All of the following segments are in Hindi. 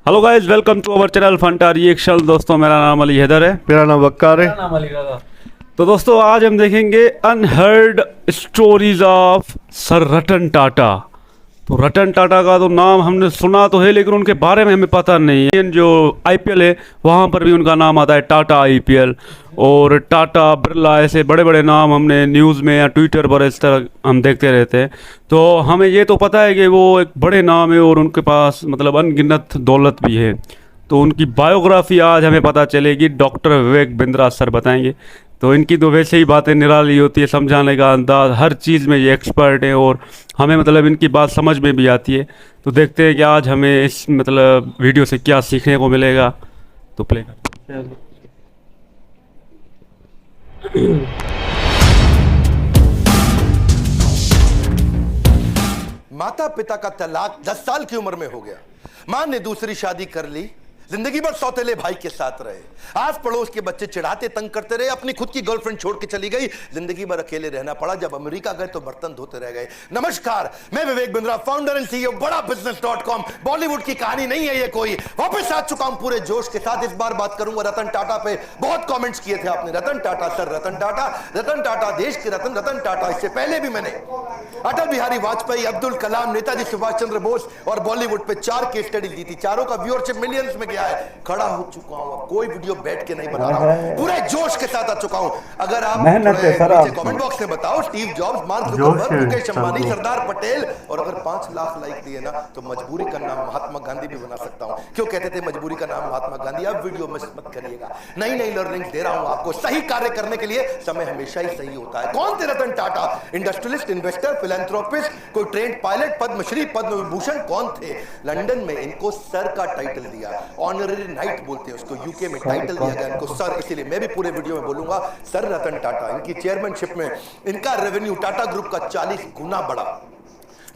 Hello guys, welcome to our channel Fanta reaction. दोस्तों, मेरा नाम अली हैदर है। मेरा नाम वक्कार है। मेरा नाम अली रज़ा। तो दोस्तों, आज हम देखेंगे unheard stories of sir Ratan Tata. तो रतन टाटा का तो नाम हमने सुना तो है, लेकिन उनके बारे में हमें पता नहीं है। जो आईपीएल है वहाँ पर भी उनका नाम आता है, टाटा आईपीएल और टाटा बिरला, ऐसे बड़े बड़े नाम हमने न्यूज़ में या ट्विटर पर इस तरह हम देखते रहते हैं। तो हमें ये तो पता है कि वो एक बड़े नाम है और उनके पास मतलब अनगिनत दौलत भी है। तो उनकी बायोग्राफी आज हमें पता चलेगी, डॉक्टर विवेक बिंद्रा सर बताएंगे। तो इनकी तो वैसे ही बातें निराली होती है, समझाने का अंदाज, हर चीज़ में ये एक्सपर्ट है और हमें मतलब इनकी बात समझ में भी आती है। तो देखते हैं कि आज हमें इस मतलब वीडियो से क्या सीखने को मिलेगा। तो प्ले कर। माता पिता का तलाक 10 साल की उम्र में हो गया। मां ने दूसरी शादी कर ली। जिंदगी भर सौतेले भाई के साथ रहे। आस पड़ोस के बच्चे चिढ़ाते तंग करते रहे। अपनी खुद की गर्लफ्रेंड छोड़ के चली गई। जिंदगी भर अकेले रहना पड़ा। जब अमेरिका गए तो बर्तन धोते रह गए। नमस्कार, मैं Vivek Bindra, founder and CEO बड़ा business.com। बॉलीवुड की कहानी नहीं है ये कोई। वापस आ चुका हूं पूरे जोश के साथ। इस बार बात करूंगा रतन टाटा पे। बहुत कमेंट्स किए थे आपने, रतन टाटा सर, रतन टाटा, रतन टाटा देश के रतन, रतन टाटा। इससे पहले भी मैंने अटल बिहारी वाजपेयी, अब्दुल कलाम, नेताजी सुभाष चंद्र बोस और बॉलीवुड पे 4 केस स्टडी दी थी। चारों का व्यूअरशिप मिलियंस में गया है। खड़ा हो चुका हूं, कोई वीडियो बैठ के नहीं बना रहा हूं, पूरे जोश के साथ आ चुका हूं। अगर आप कमेंट बॉक्स में बताओ, Steve Jobs, Mark Zuckerberg, Mukesh Ambani, Sardar Patel, और अगर 5 लाख लाइक दिए ना तो मजबूरी का नाम महात्मा गांधी भी बना सकता हूं। क्यों कहते थे मजबूरी का नाम महात्मा गांधी? अब वीडियो मिस मत करिएगा। नई नई लर्निंग दे रहा हूं आपको। सही कार्य करने के लिए समय हमेशा ही सही होता है। कौन थे Ratan Tata? Industrialist, investor, philanthropist, कोई ट्रेंड पायलट, पद्मश्री, पद्म विभूषण? कौन थे? लंदन में इनको सर का टाइटल दिया, ऑनररी नाइट बोलते हैं उसको। यूके में टाइटल दिया गया इनको सर, इसीलिए मैं भी पूरे वीडियो में बोलूंगा सर रतन टाटा। इनकी चेयरमैनशिप में इनका रेवेन्यू टाटा ग्रुप का 40 गुना बढ़ा।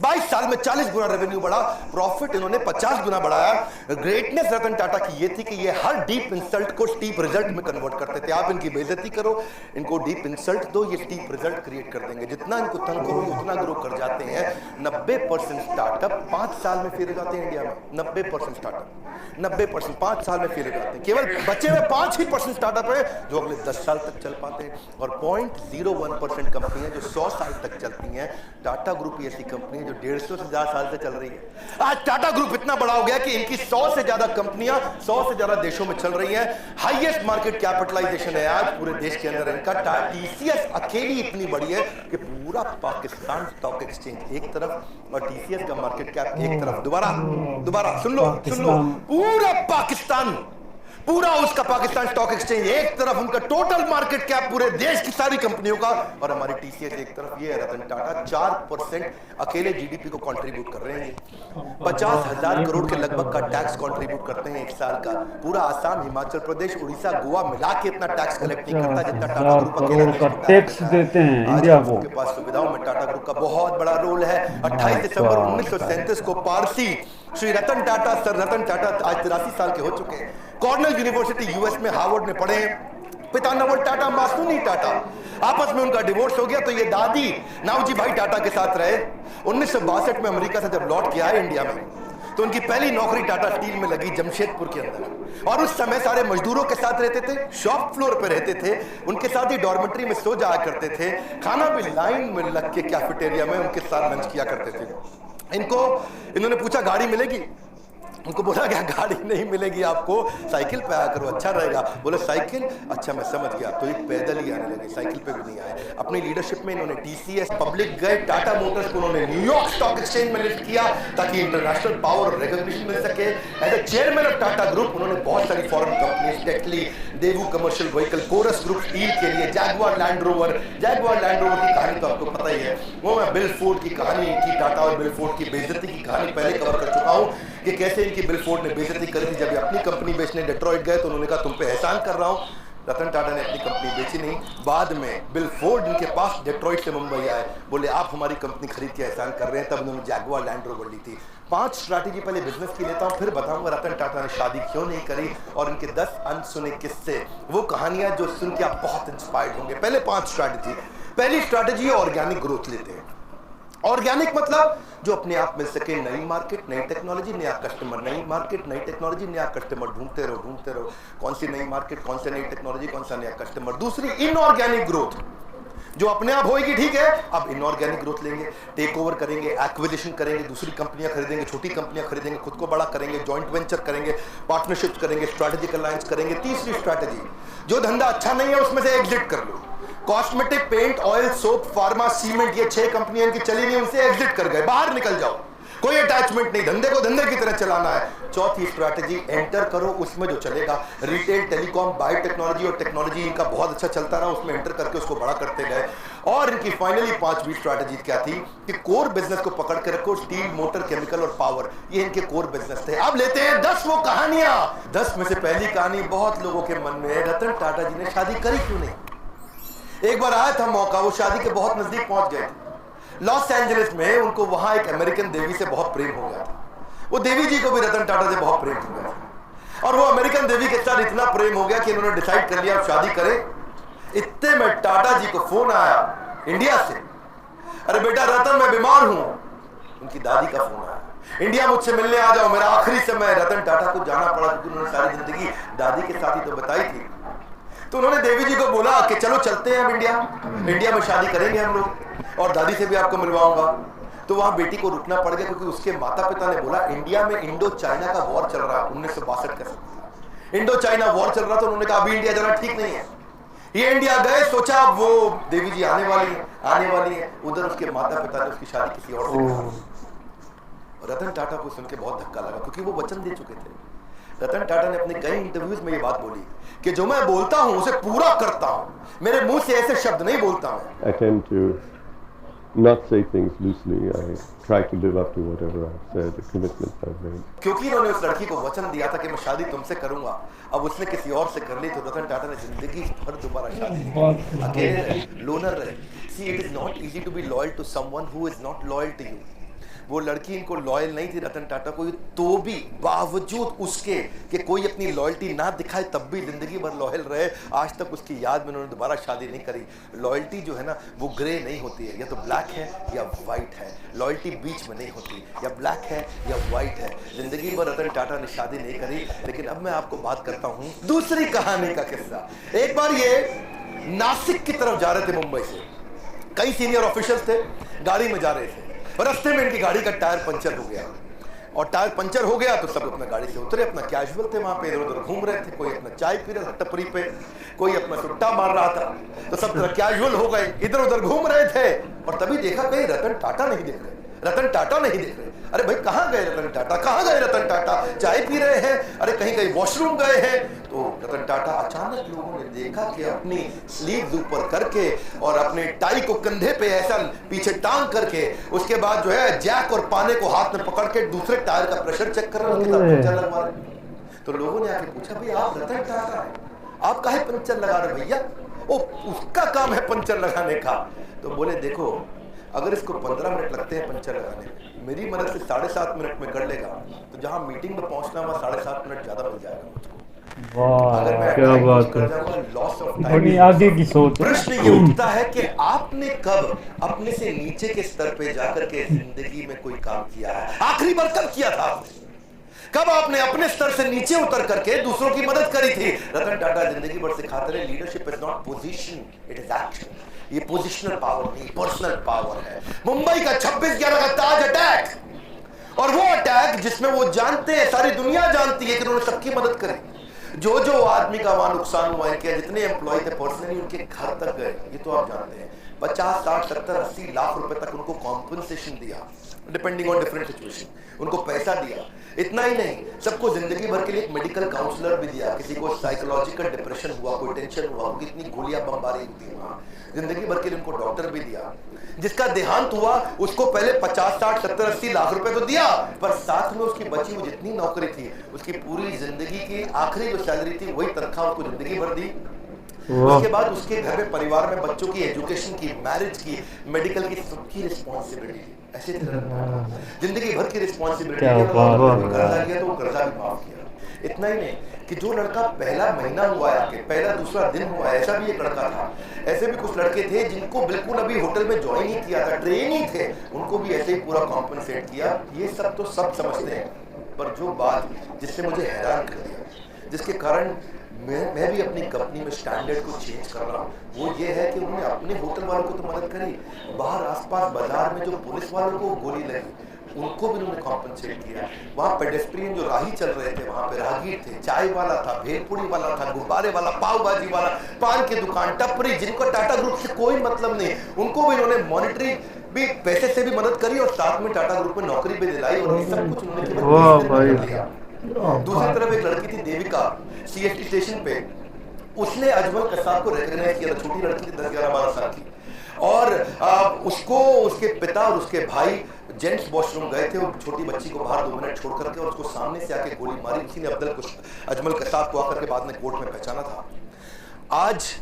22 साल में 40 गुना रेवेन्यू बढ़ा। प्रॉफिट इन्होंने 50 गुना बढ़ाया। ग्रेटनेस रतन टाटा की ये थी कि ये हर डीप इंसल्ट को स्टीप रिजल्ट में कन्वर्ट करते थे। आप इनकी बेइज्जती करो, इनको डीप इंसल्ट दो, ये स्टीप रिजल्ट क्रिएट कर देंगे। जितना इनको तंग करो ये उतना ग्रो कर जाते हैं। 90% स्टार्टअप 5 साल में फेल हो जाते हैं इंडिया में। 90% स्टार्टअप 90% 5 साल में फेल हो जाते हैं। केवल बचे हुए 5% स्टार्टअप है जो अगले 10 साल तक चल पाते हैं, और 0.01% कंपनियां जो 100 साल तक चलती हैं। टाटा ग्रुप ऐसी कंपनी जो 150 से ज्यादा साल से चल रही है। आज टाटा ग्रुप इतना बड़ा हो गया कि इनकी 100 से ज्यादा कंपनियां 100 से ज्यादा देशों में चल रही हैं। हाईएस्ट मार्केट कैपिटलाइजेशन है आज पूरे देश के अंदर इनका। टीसीएस अकेली इतनी बड़ी है कि पूरा पाकिस्तान स्टॉक एक्सचेंज एक तरफ और टीसीएस का मार्केट कैप एक तरफ। दोबारा सुन लो, पूरा पाकिस्तान, पूरा उसका पाकिस्तान स्टॉक एक्सचेंज एक तरफ, उनका टोटल मार्केट कैप पूरे देश की सारी कंपनियों का, और हमारी टीसीएस एक तरफ। ये रतन टाटा 4% अकेले जीडीपी को कंट्रीब्यूट कर रहे हैं। 50,000 करोड़ के लगभग का टैक्स कंट्रीब्यूट करते हैं एक साल का। पूरा आसाम, हिमाचल प्रदेश, उड़ीसा, गोवा मिला के इतना टैक्स कलेक्ट नहीं करता जितना टाटा ग्रुप अकेले टैक्स देते हैं इंडिया को। उनके पास सुविधाओं में टाटा ग्रुप का बहुत बड़ा रोल है। 28 दिसंबर 1937 को पारसी श्री रतन टाटा, सर रतन टाटा आज 83 साल के हो चुके हैं। कॉर्नेल यूनिवर्सिटी यूएस में हार्वर्ड में पढ़े। पिता नवल टाटा, मासूनी टाटा। आपस में उनका डिवोर्स हो गया तो ये दादी नावजी भाई टाटा के साथ रहे। 1962 में अमेरिका से जब लौट के आए इंडिया में तो उनकी पहली नौकरी टाटा स्टील में लगी जमशेदपुर के अंदर। और उस समय सारे मजदूरों के साथ रहते थे, शॉप फ्लोर पे रहते थे, उनके साथ ही डॉर्मेट्री में सो जाया करते थे। खाना भी लाइन में लग के कैफेटेरिया में उनके साथ लंच किया करते थे। इन्होंने पूछा गाड़ी मिलेगी? उनको बोला क्या गाड़ी नहीं मिलेगी आपको, साइकिल पे आया करो अच्छा रहेगा। बोले साइकिल? अच्छा मैं समझ गया। तो एक पैदल ही आने लगे, साइकिल पे भी नहीं आए। अपनी लीडरशिप में इन्होंने टीसीएस, पब्लिक गए, टाटा मोटर्स को उन्होंने न्यूयॉर्क स्टॉक एक्सचेंज में लिस्ट किया ताकि इंटरनेशनल पावर और रिकॉग्निशन मिल सके। As a chairman of Tata group उन्होंने बहुत सारी foreign companies, Tetley, Daewoo commercial vehicle, Corus group steel के लिए, जैगुआर लैंड रोवर की कहानी तो आपको पता ही है। वो मैं बिल फोर्ड की कहानी की, टाटा और बिल फोर्ड की बेइज्जती की कहानी पहले कवर कर चुका हूं कि कैसे इनकी बिल फोर्ड ने बेइज्जती करी थी। जब ये अपनी कंपनी बेचने डेट्रॉइट गए तो उन्होंने कहा तुम पे एहसान कर रहा हूं। रतन टाटा ने अपनी कंपनी बेची नहीं। बाद में बिल फोर्ड इनके पास डेट्रॉइट से मुंबई आए, बोले आप हमारी कंपनी खरीद के एहसान कर रहे हैं। तब उन्होंने जैगुआर लैंड रोवर ली थी। 5 स्ट्रैटेजी पहले बिजनेस की लेता हूं, फिर बताऊंगा रतन टाटा ने शादी क्यों नहीं करी और इनके 10 अनसुने किस्से, वो कहानियां जो सुन के आप बहुत इंस्पायर्ड होंगे। पहले 5 स्ट्रैटेजी। पहली स्ट्रैटेजी ऑर्गेनिक ग्रोथ लेते हैं। ऑर्गेनिक मतलब जो अपने आप मिल सके, नई मार्केट, नई टेक्नोलॉजी, नया कस्टमर, नई मार्केट, नई टेक्नोलॉजी, नया कस्टमर, ढूंढते रहो, कौन सी नई मार्केट, कौन सी नई टेक्नोलॉजी, कौन सा नया कस्टमर। दूसरी इनऑर्गेनिक ग्रोथ, जो अपने आप होएगी, ठीक है, अब इनऑर्गेनिक ग्रोथ लेंगे, टेक ओवर करेंगे, एक्विजिशन करेंगे, दूसरी कंपनियां खरीदेंगे, छोटी कंपनियां खरीदेंगे, खुद को बड़ा करेंगे, जॉइंट वेंचर करेंगे, पार्टनरशिप करेंगे, स्ट्रैटेजिक अलायंस करेंगे। तीसरी स्ट्रैटेजी, जो धंधा अच्छा नहीं है उसमें से एग्जिट कर लो। Cosmetic, paint, oil, soap, pharma, cement, ये 6 कंपनियां इनकी चली नहीं, उनसे एग्जिट कर गए, बाहर निकल जाओ, कोई अटैचमेंट नहीं, धंधे को धंधे की तरह चलाना है। चौथी स्ट्रैटेजी, एंटर करो उसमें जो चलेगा, रिटेल, टेलीकॉम, बायोटेक्नोलॉजी और टेक्नोलॉजी इनका बहुत अच्छा चलता रहा, उसमें एंटर करके उसको बड़ा करते गए। और इनकी फाइनली 5वीं स्ट्रैटेजी क्या थी कि कोर बिजनेस को पकड़ के रखो, स्टील, मोटर, केमिकल और पावर, ये इनके कोर बिजनेस थे। अब लेते हैं 10 वो कहानियां। 10 में से पहली कहानी बहुत लोगों के मन में है, रतन टाटा जी ने शादी करी क्यों नहीं। एक बार आया था मौका, वो शादी के बहुत नजदीक पहुंच गए थे लॉस एंजलिस में, उनको वहां एक अमेरिकन देवी से बहुत प्रेम हो गया था। वो देवी जी को भी रतन टाटा से बहुत प्रेम हो गया था, और वो अमेरिकन देवी के साथ इतना प्रेम हो गया कि उन्होंने डिसाइड कर लिया शादी करें। इतने में टाटा जी को फोन आया इंडिया से, अरे बेटा रतन मैं बीमार हूं। उनकी दादी का फोन आया, इंडिया मुझसे मिलने आ जाओ, मेरा आखिरी समय। रतन टाटा को जाना पड़ा क्योंकि उन्होंने सारी जिंदगी दादी के साथ ही तो बताई थी। तो उन्होंने देवी जी को बोला कि चलो चलते हैं हम इंडिया में शादी करेंगे हम लोग, और दादी से भी आपको मिलवाऊंगा। तो वहां बेटी को रुकना पड़ गया क्योंकि उसके माता पिता ने बोला इंडिया में इंडो चाइना का वॉर चल रहा है, 1962 का इंडो चाइना वॉर चल रहा था। उन्होंने कहा अभी इंडिया जाना ठीक नहीं है। ये इंडिया गए, सोचा वो देवी जी आने वाली है। उधर उसके माता पिता ने उसकी शादी किसी और से करा। रतन टाटा को सुन के बहुत धक्का लगा क्योंकि वो वचन दे चुके थे। रतन टाटा ने अपने कई इंटरव्यूज में ये बात बोली कि जो मैं बोलता हूं उसे पूरा करता हूं, मेरे मुंह से ऐसे शब्द नहीं बोलता मैं। I tend to not say things loosely. I try to live up to whatever I've said, the commitments I've made. क्योंकि इन्होंने उस लड़की को वचन दिया था कि मैं शादी तुमसे करूंगा, अब उसने किसी और से कर ली, तो रतन टाटा ने जिंदगी भर दोबारा शादी की, अकेले रहे, लोनर रहे। See, it is not easy to be loyal to someone who is not loyal to you. वो लड़की इनको लॉयल नहीं थी रतन टाटा को, तो भी बावजूद उसके कि कोई अपनी लॉयल्टी ना दिखाए तब भी जिंदगी भर लॉयल रहे। आज तक उसकी याद में उन्होंने दोबारा शादी नहीं करी। लॉयल्टी जो है ना वो ग्रे नहीं होती है, या तो ब्लैक है या वाइट है, लॉयल्टी बीच में नहीं होती, या ब्लैक है या वाइट है। जिंदगी भर रतन टाटा ने शादी नहीं करी। लेकिन अब मैं आपको बात करता हूँ दूसरी कहानी का किस्सा। एक बार ये नासिक की तरफ जा रहे थे मुंबई से, कई सीनियर ऑफिशियल्स थे, गाड़ी में जा रहे थे, रास्ते में इनकी गाड़ी का टायर पंचर हो गया, और टायर पंचर हो गया तो सब अपना गाड़ी से उतरे, अपना कैजुअल थे वहां पे, इधर उधर घूम रहे थे, कोई अपना चाय पी रहा था टपरी पे, कोई अपना सुट्टा मार रहा था, तो सब तरह कैजुअल हो गए, इधर उधर घूम रहे थे। और तभी देखा कहीं रतन टाटा नहीं दिख रहे, रतन टाटा नहीं दिख रहे। अरे भाई कहाँ गए रतन टाटा, कहाँ गए रतन टाटा, चाय पी रहे हैं, अरे कहीं कहीं वॉशरूम गए हैं। तो रतन टाटा अचानक लोगों ने देखा कि अपनी स्लीव्स ऊपर करके और अपने टाई को कंधे पे ऐसा पीछे टांग करके, उसके बाद जो है जैक और पाने को हाथ में पकड़ के दूसरे टायर का प्रेशर चेक कर रहे हैं। तो लोगों ने आके पूछा भाई आप रतन टाटा है, आप काहे पंचर लगा रहे भैया, ओ उसका काम है पंचर लगाने का। तो बोले देखो अगर इसको 15 मिनट लगते हैं पंचर लगाने में, मेरी मदद से 7.5 मिनट में कर लेगा, तो जहां मीटिंग में पहुंचना वहां 7.5 मिनट ज्यादा मिल जाएगा मुझको। वाह क्या बात है, लॉस ऑफ बड़ी टाइम। आगे की सोच। प्रश्न ये उठता है कि आपने कब अपने से नीचे के स्तर पे जाकर के जिंदगी में कोई काम किया है, आखिरी बार कब किया था आपने, कब आपने अपने स्तर से नीचे उतर करके दूसरों की मदद करी थी। रतन टाटा जिंदगी भर सिखाते रहे leadership is not position, it is action. ये पोजिशनल पावर नहीं, पर्सनल पावर है। मुंबई का 26/11 का ताज अटैक, और वो अटैक जिसमें वो जानते हैं, सारी दुनिया जानती है कि उन्होंने सबकी मदद करी। जो जो आदमी का वहां नुकसान हुआ, इनके जितने एम्प्लॉय थे पर्सनली उनके घर तक गए, ये तो आप जानते हैं। 50, 60, 70, 80 लाख रुपए तक उनको कॉम्पनसेशन दिया, डिपेंडिंग ऑन डिफरेंट सिचुएशन, उनको पैसा दिया। इतना ही नहीं, सबको जिंदगी भर के लिए एक मेडिकल काउंसलर भी दिया, किसी को साइकोलॉजिकल डिप्रेशन हुआ, कोई टेंशन हुआ, कितनी गोलियां बमबारी होती वहां, जिंदगी भर के लिए उनको डॉक्टर भी दिया। जिसका देहांत हुआ उसको पहले 50, 60, 70, 80 लाख रुपए तो दिया, पर साथ में उसकी बची हुई जितनी नौकरी थी, उसकी पूरी जिंदगी की आखिरी जो सैलरी थी वही तनख्वाह उसको जिंदगी भर दी। उसके बाद उसके घर में परिवार में बच्चों की एजुकेशन की, मैरिज की, मेडिकल की, सबकी रिस्पॉन्सिबिलिटी। ऐसे जिंदगी भर की रिस्पॉन्सिबिलिटी, कर्जा लिया तो कर्जा भी माफ किया। इतना ही नहीं कि जो लड़का पहला महीना हुआ है, कि पहला दूसरा दिन हुआ है, ऐसा भी एक लड़का था। ऐसे भी कुछ लड़के थे जिनको बिल्कुल अभी होटल में ज्वाइन ही किया था, ट्रेनी थे, उनको भी ऐसे ही पूरा कॉम्पनसेट किया। ये सब तो सब समझते हैं, पर जो बात जिससे मुझे हैरान कर दिया, जिसके कारण मैं भी अपनी कंपनी में स्टैंडर्ड को चेंज कर रहा हूँ, वो ये है कि उन्होंने अपने होटल वालों को तो मदद करी, बाहर आसपास बाजार में जो पुलिस वालों को गोली लगी उनको भी उन्होंने कॉम्पनसेट किया। वहाँ पेडेस्ट्रियन जो राही चल रहे थे, वहाँ पे राहगीर थे, चाय वाला था, भेलपुरी वाला था, गुब्बारे वाला, पाव भाजी वाला, पान की दुकान, टपरी, जिनको टाटा ग्रुप से कोई मतलब नहीं, उनको भी उन्होंने मॉनिटरी भी पैसे से भी मदद करी और साथ में टाटा ग्रुप में नौकरी भी दिलाई और ये सब कुछ उन्होंने किया। दूसरी तरफ एक लड़की थी देविका, सीएसटी स्टेशन पे, उसने अजमल कसाब को रिकॉग्नाइज किया था। छोटी लड़की थी, 10-11-12 साल की, और उसको उसके पिता और उसके भाई जेंट्स वॉशरूम गए थे और छोटी बच्ची को बाहर 2 मिनट छोड़ करके, और उसको सामने से आके गोली मारी। उसी ने अजमल कसाब को आकर के बाद में कोर्ट में पहचाना था। आज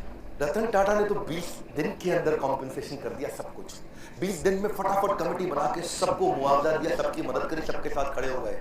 रतन टाटा ने तो 20 दिन के अंदर कॉम्पेंसेशन कर दिया सब कुछ। 20 दिन में फटाफट कमेटी बना के सबको मुआवजा दिया, सबकी मदद करी, सबके साथ खड़े हो गए।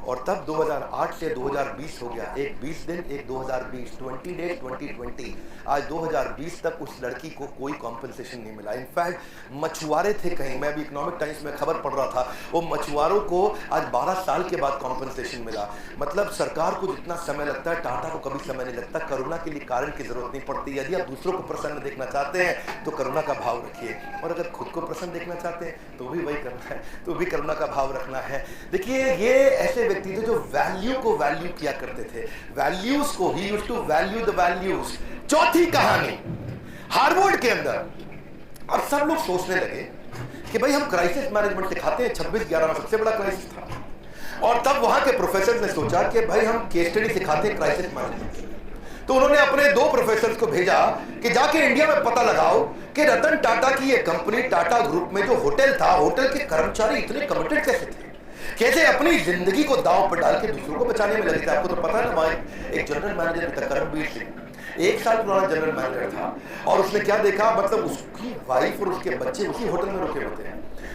और तब 2008 से 2020 हो गया, एक 20 दिन, एक 2020, 20 डेज 2020। आज 2020 तक उस लड़की को कोई कॉम्पेंसेशन नहीं मिला। इनफैक्ट मछुआरे थे कहीं, मैं भी इकोनॉमिक टाइम्स में खबर पढ़ रहा था, वो मछुआरों को आज 12 साल के बाद कॉम्पेंसेशन मिला। मतलब सरकार को जितना समय लगता है, टाटा को कभी समय नहीं लगता। करुणा के लिए कारण की जरूरत नहीं पड़ती। यदि आप दूसरों को प्रसन्न देखना चाहते हैं तो करुणा का भाव रखिए, और अगर खुद को प्रसन्न देखना चाहते हैं तो भी वही करना है, तो भी करुणा का भाव रखना है। देखिए, ये ऐसे व्यक्ति थे जो वैल्यू को वैल्यू किया करते थे, वैल्यूज को, ही used to value the values. चौथी कहानी, हार्वर्ड के अंदर अब सब लोग सोचने लगे कि भाई हम क्राइसिस मैनेजमेंट सिखाते हैं, 26/11 में सबसे बड़ा क्राइसिस था, और तब वहां के प्रोफेसर ने सोचा कि भाई हम केस स्टडी सिखाते हैं क्राइसिस मैनेजमेंट। तो उन्होंने अपने 2 प्रोफेसर को भेजा कि जाके इंडिया में पता लगाओ कि रतन टाटा की ये कंपनी टाटा ग्रुप में जो होटल था, होटल के कर्मचारी इतने कमिटेड कैसे थे, कैसे अपनी जिंदगी को दांव पर डाल के दूसरों को बचाने में लगे थे। आपको तो पता है ना, वहां एक जनरल मैनेजर था, करमबीर सिंह, 1 साल पुराना जनरल मैनेजर था, और उसने क्या देखा, मतलब उसकी वाइफ और उसके बच्चे उसी होटल में रुके हुए थे,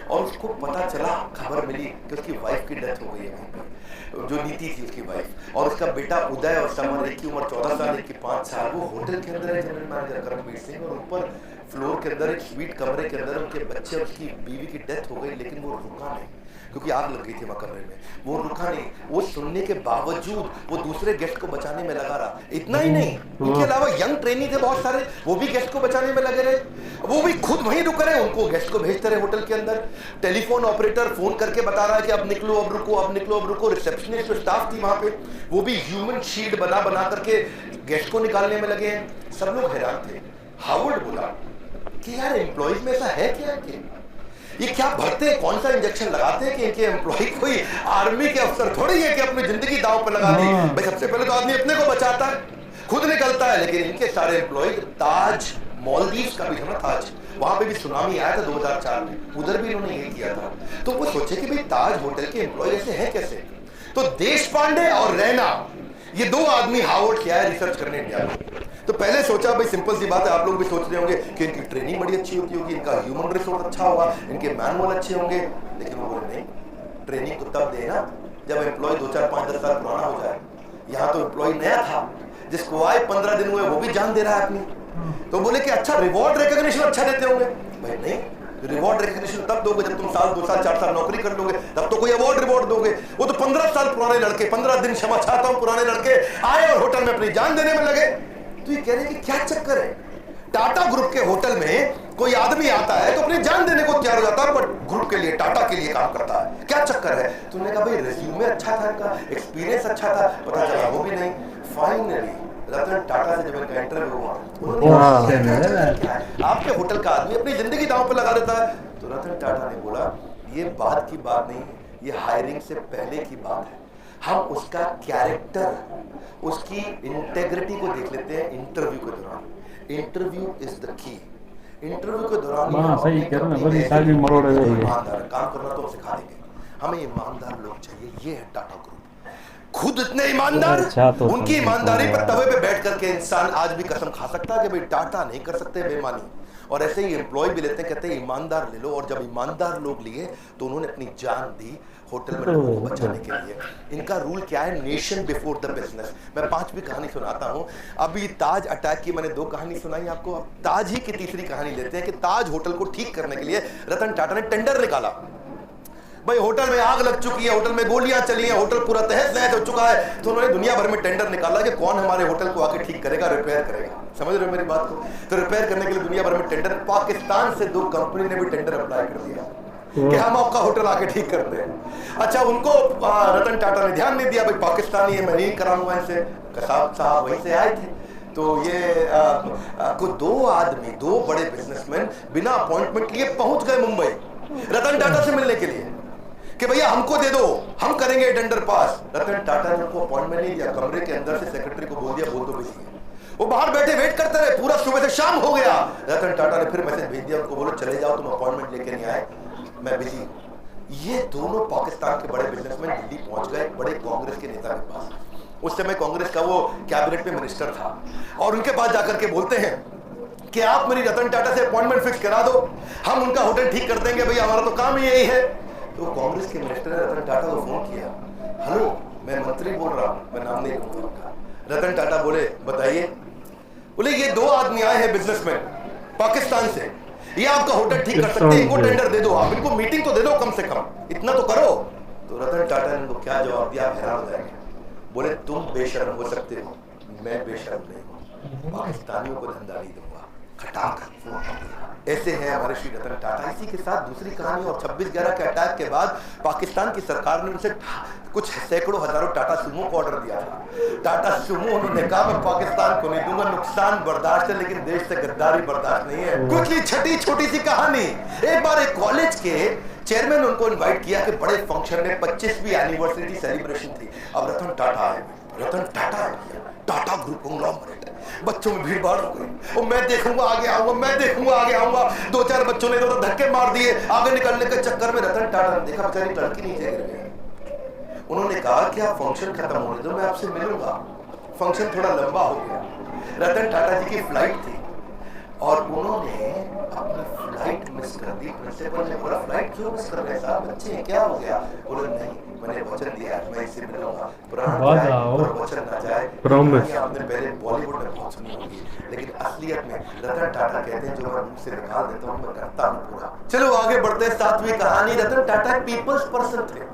और उसको पता चला, खबर मिली कि उसकी वाइफ की डेथ हो गई है वहीं पर, जो नीति थी उसकी वाइफ, और उसका बेटा उदय और समर, एक की उम्र 14 साल, एक की 5 साल, वो होटल के अंदर है जनरल मैनेजर करमबीर सिंह, और ऊपर फ्लोर के अंदर एक स्वीट कमरे के अंदर उनके बच्चे और उसकी बीवी की डेथ हो गई। लेकिन वो रुका नहीं, क्योंकि आग लग गई थी वहां कमरे में, वो रुका नहीं। वो सुनने के बावजूद वो दूसरे गेस्ट को बचाने में लगा रहा। इतना ही नहीं, उनके अलावा यंग ट्रेनी थे बहुत सारे, वो भी गेस्ट को बचाने में लगे रहे, वो भी खुद वहीं रुक रहे, उनको गेस्ट को भेजते रहे होटल के अंदर। टेलीफोन ऑपरेटर फोन करके बता रहा है कि अब निकलो, अब रुको, अब निकलो, अब रुको। रिसेप्शनिस्ट जो स्टाफ थी वहां पे, वो भी ह्यूमन शील्ड बना बना करके गेस्ट को निकालने में लगे हैं। सब लोग हैरान थे। हार्वर्ड बोला कि यार एम्प्लॉइज में ऐसा है क्या, ये क्या भरते हैं, कौन सा इंजेक्शन लगाते हैं कि इनके एम्प्लॉय कोई आर्मी के अफसर थोड़ी है कि अपनी जिंदगी दांव पर लगा दी। भाई सबसे पहले तो आदमी अपने को बचाता है, खुद निकलता है, लेकिन इनके सारे एम्प्लॉय, ताज मालदीव्स का भी था ना, ताज, वहां पे भी सुनामी आया था 2004 में, उधर भी इन्होंने यही किया था। तो वो सोचे कि भाई ताज होटल के एम्प्लॉय ऐसे हैं कैसे। तो देश पांडे और रैना, ये 2 आदमी हार्वर्ड से आए रिसर्च करने इंडिया में। तो पहले सोचा भाई सिंपल सी बात है, आप लोग भी सोच रहे होंगे कि इनकी ट्रेनिंग बड़ी अच्छी होती होगी, इनका ह्यूमन रिसोर्स अच्छा होगा, इनके मैनुअल अच्छे होंगे। लेकिन वो बोले नहीं, ट्रेनिंग तो तब देना जब एम्प्लॉय 2, 4, 5, 10 साल पुराना हो जाए। यहाँ तो एम्प्लॉय नया था, जिसको आए 15 दिन हुए, वो भी जान दे रहा है अपनी। तो बोले कि अच्छा रिवॉर्ड रिकॉग्निशन अच्छा देते होंगे। भाई नहीं, रिवॉर्ड रिकॉग्निशन तब दोगे जब तुम साल, 2 साल, 4 साल नौकरी कर लोगे, तब तो कोई अवार्ड रिवॉर्ड दोगे। वो तो 15 साल पुराने लड़के, 15 दिन क्षमा चाहता हूं, पुराने लड़के आए और होटल में अपनी जान देने में लगे। तो ये कह रहे हैं कि क्या चक्कर है, टाटा ग्रुप के होटल में कोई आदमी आता है तो अपनी जान देने को तैयार हो जाता है, बट ग्रुप के लिए, टाटा के लिए काम करता है, क्या चक्कर है। तुमने कहा भाई रेज्यूमे अच्छा था, इनका एक्सपीरियंस अच्छा था, पता चला वो भी नहीं। फाइनली रतन टाटा से जब इनका इंटरव्यू हुआ, आपके होटल का आदमी अपनी जिंदगी दांव पर लगा देता है। तो रतन टाटा ने बोला ये बात की बात नहीं है, ये हायरिंग से पहले की बात है। हम उसका कैरेक्टर, उसकी इंटेग्रिटी को देख लेते हैं इंटरव्यू के दौरान। Interview is the key. Interview के दौरान सही कह रहे हैं, बड़ी सारी मरोड़े हुए हैं। ईमानदार काम करना तो हम सिखा देंगे, हमें ईमानदार लोग चाहिए। ये है टाटा ग्रुप, खुद इतने ईमानदार, उनकी ईमानदारी पर तवे पे बैठ करके इंसान आज भी कसम खा सकता है कि भाई टाटा नहीं कर सकते बेईमानी। और ऐसे ही एम्प्लॉय भी लेते हैं, कहते हैं ईमानदार ले लो। और जब ईमानदार लोग लिए तो उन्होंने अपनी जान दी। होटल में लोगों को बचाने के लिए। इनका रूल क्या है, नेशन बिफोर द बिजनेस। मैं 5वीं कहानी सुनाता हूँ। अभी ताज अटैक की मैंने 2 कहानी सुनाई आपको, अब ताज ही की तीसरी कहानी लेते हैं कि ताज होटल को ठीक करने के लिए रतन टाटा ने टेंडर निकाला। भाई होटल में आग लग चुकी है, होटल में गोलियां चली हैं, होटल पूरा तहस नहस हो चुका है, तो उन्होंने दुनिया भर में टेंडर निकाला कि कौन हमारे होटल को आके ठीक करेगा, रिपेयर करेगा। समझ रहे हो मेरी बात को? तो रिपेयर करने के लिए दुनिया भर में टेंडर, पाकिस्तान से 2 कंपनी ने भी टेंडर अप्लाई कर दिया कि हम आपका होटल आके ठीक करते हैं। अच्छा, उनको रतन टाटा ने ध्यान नहीं दिया, भाई पाकिस्तानी है, मैं नहीं कराऊंगा इनसे। कसाब साहब वहीं से आए थे, तो ये को 2 आदमी, 2 बड़े बिजनेसमैन बिना अपॉइंटमेंट लिए पहुंच गए मुंबई रतन टाटा से मिलने के लिए कि भैया हमको दे दो, हम करेंगे टेंडर पास। रतन टाटा ने उनको अपॉइंटमेंट नहीं दिया, कमरे के अंदर से सेक्रेटरी को बोल दिया, बोल दो बिजी है। वो बाहर बैठे वेट करते रहे, पूरा सुबह से शाम हो गया। रतन टाटा ने फिर मैसेज भेज दिया, उनको बोलो चले जाओ, तुम अपॉइंटमेंट लेके नहीं आए, मैं बिजी हूं। ये दोनों पाकिस्तान के बड़े बिजनेसमैन दिल्ली पहुंच गए बड़े कांग्रेस के नेता के पास। उस समय कांग्रेस का वो कैबिनेट में मिनिस्टर था, और उनके पास जाकर के बोलते हैं कि आप मेरी रतन टाटा से अपॉइंटमेंट फिक्स करा दो, हम उनका होटल ठीक कर देंगे, भैया हमारा तो काम ही यही है। तो कांग्रेस के मिनिस्टर ने रतन टाटा को फोन किया, हेलो मैं मंत्री बोल रहा हूं, मैं नाम नहीं लूंगा उनका। रतन टाटा बोले बताइए। बोले ये 2 आदमी आए हैं बिजनेसमैन पाकिस्तान से, ये आपका होटल ठीक कर सकते हैं, इनको टेंडर दे दो, आप इनको मीटिंग तो दे दो, कम से कम इतना तो करो। तो रतन टाटा ने उनको क्या जवाब दिया, आप हैरान हो जाएंगे। बोले तुम बेशर्म हो सकते हो, मैं बेशर्म नहीं हूं, पाकिस्तानियों को धंधा नहीं दूंगा, खटाक। ऐसे हैं हमारे श्री रतन टाटा। इसी के साथ दूसरी कहानी, और 26/11 के अटैक के बाद पाकिस्तान की सरकार ने उनसे कुछ सैकड़ों हजारों टाटा सुमो को ऑर्डर दिया था। टाटा सुमो उन्होंने कहा मैं पाकिस्तान को नहीं दूंगा, नुकसान बर्दाश्त है लेकिन देश से गद्दारी बर्दाश्त नहीं है। कुछ छठी छोटी सी कहानी, एक बार एक कॉलेज के चेयरमैन उनको इन्वाइट किया कि बड़े फंक्शन में 25वीं एनिवर्सरी की सेलिब्रेशन थी। अब रतन टाटा आए, रतन टाटा टाटा ग्रुप कंग्लोमरेट, बच्चों में भीड़ भाड़ हो गई, और मैं देखूंगा आगे आऊंगा, मैं देखूंगा आगे आऊंगा। 2-4 बच्चों ने तो धक्के मार दिए, आगे निकलने के चक्कर में रतन टाटा ने देखा बेचारी लड़की नीचे गिर गई। उन्होंने कहा कि आप फंक्शन खत्म होने दो, मैं आपसे मिलूंगा। फंक्शन थोड़ा लंबा हो गया, रतन टाटा जी की फ्लाइट थी और उन्होंने अपनी फ्लाइट मिस कर दी। प्रिंसिपल ने बोला फ्लाइट क्यों मिस कर रहे साहब, बच्चे हैं क्या हो गया? बोले नहीं, मैंने वचन दिया मैं इससे मिलूंगा, प्राण जाए और वचन ना जाए। आपने पहले बॉलीवुड में बहुत सुनी होगी, लेकिन असलियत में रतन टाटा कहते हैं जो मैं मुझसे निकाल देता हूँ मैं करता हूँ पूरा। चलो आगे बढ़ते हैं। 7वीं कहानी, रतन टाटा एक पीपल्स पर्सन थे।